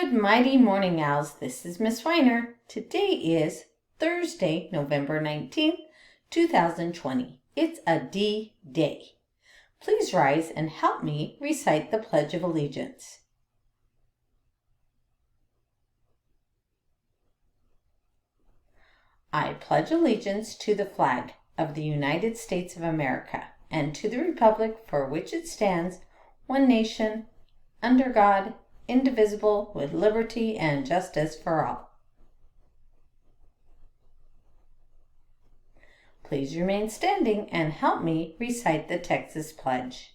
Good mighty morning, owls. This is Miss Weiner. Today is Thursday, November 19th, 2020. It's a D-Day. Please rise and help me recite the Pledge of Allegiance. I pledge allegiance to the flag of the United States of America and to the republic for which it stands, one nation, under God, indivisible, with liberty and justice for all. Please remain standing and help me recite the Texas Pledge.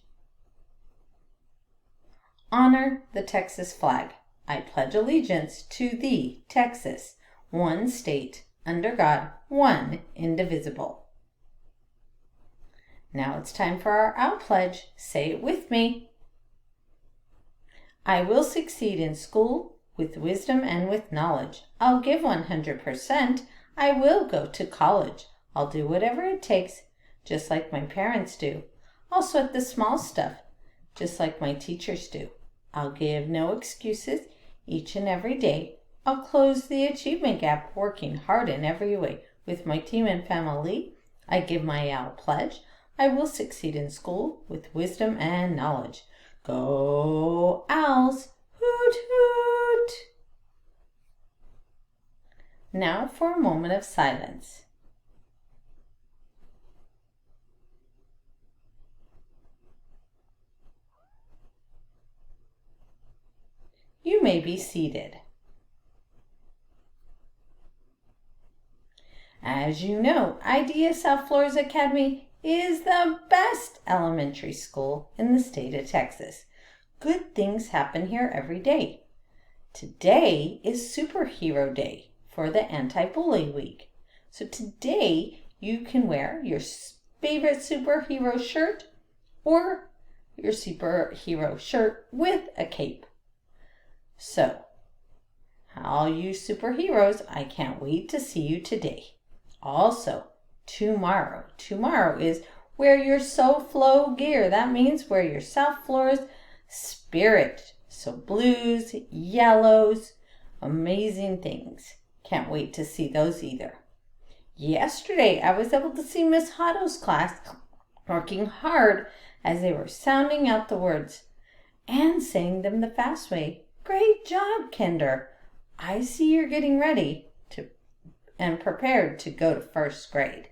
Honor the Texas flag. I pledge allegiance to thee, Texas, one state, under God, one indivisible. Now it's time for our owl pledge. Say it with me. I will succeed in school with wisdom and with knowledge. I'll give 100%. I will go to college. I'll do whatever it takes, just like my parents do. I'll sweat the small stuff, just like my teachers do. I'll give no excuses each and every day. I'll close the achievement gap, working hard in every way. With my team and family, I give my owl pledge. I will succeed in school with wisdom and knowledge. Go owls! Hoot hoot! Now for a moment of silence. You may be seated. As you know, IDEA South Flores Academy is the best elementary school in the state of Texas. Good things happen here every day. Today is Superhero Day for the Anti-Bully Week. So today you can wear your favorite superhero shirt or your superhero shirt with a cape. So, all you superheroes, I can't wait to see you today. Also, tomorrow is wear your SoFlo gear. That means wear your South Flores spirit. So blues, yellows, amazing things. Can't wait to see those either. Yesterday, I was able to see Miss Hotto's class working hard as they were sounding out the words and saying them the fast way. Great job, Kinder. I see you're getting ready and prepared to go to first grade.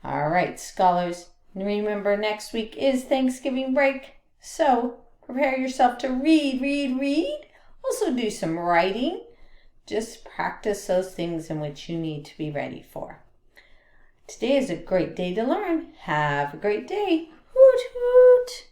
All right, scholars, remember next week is Thanksgiving break, so prepare yourself to read. Also do some writing. Just practice those things in which you need to be ready for. Today is a great day to learn. Have a great day. Hoot, hoot.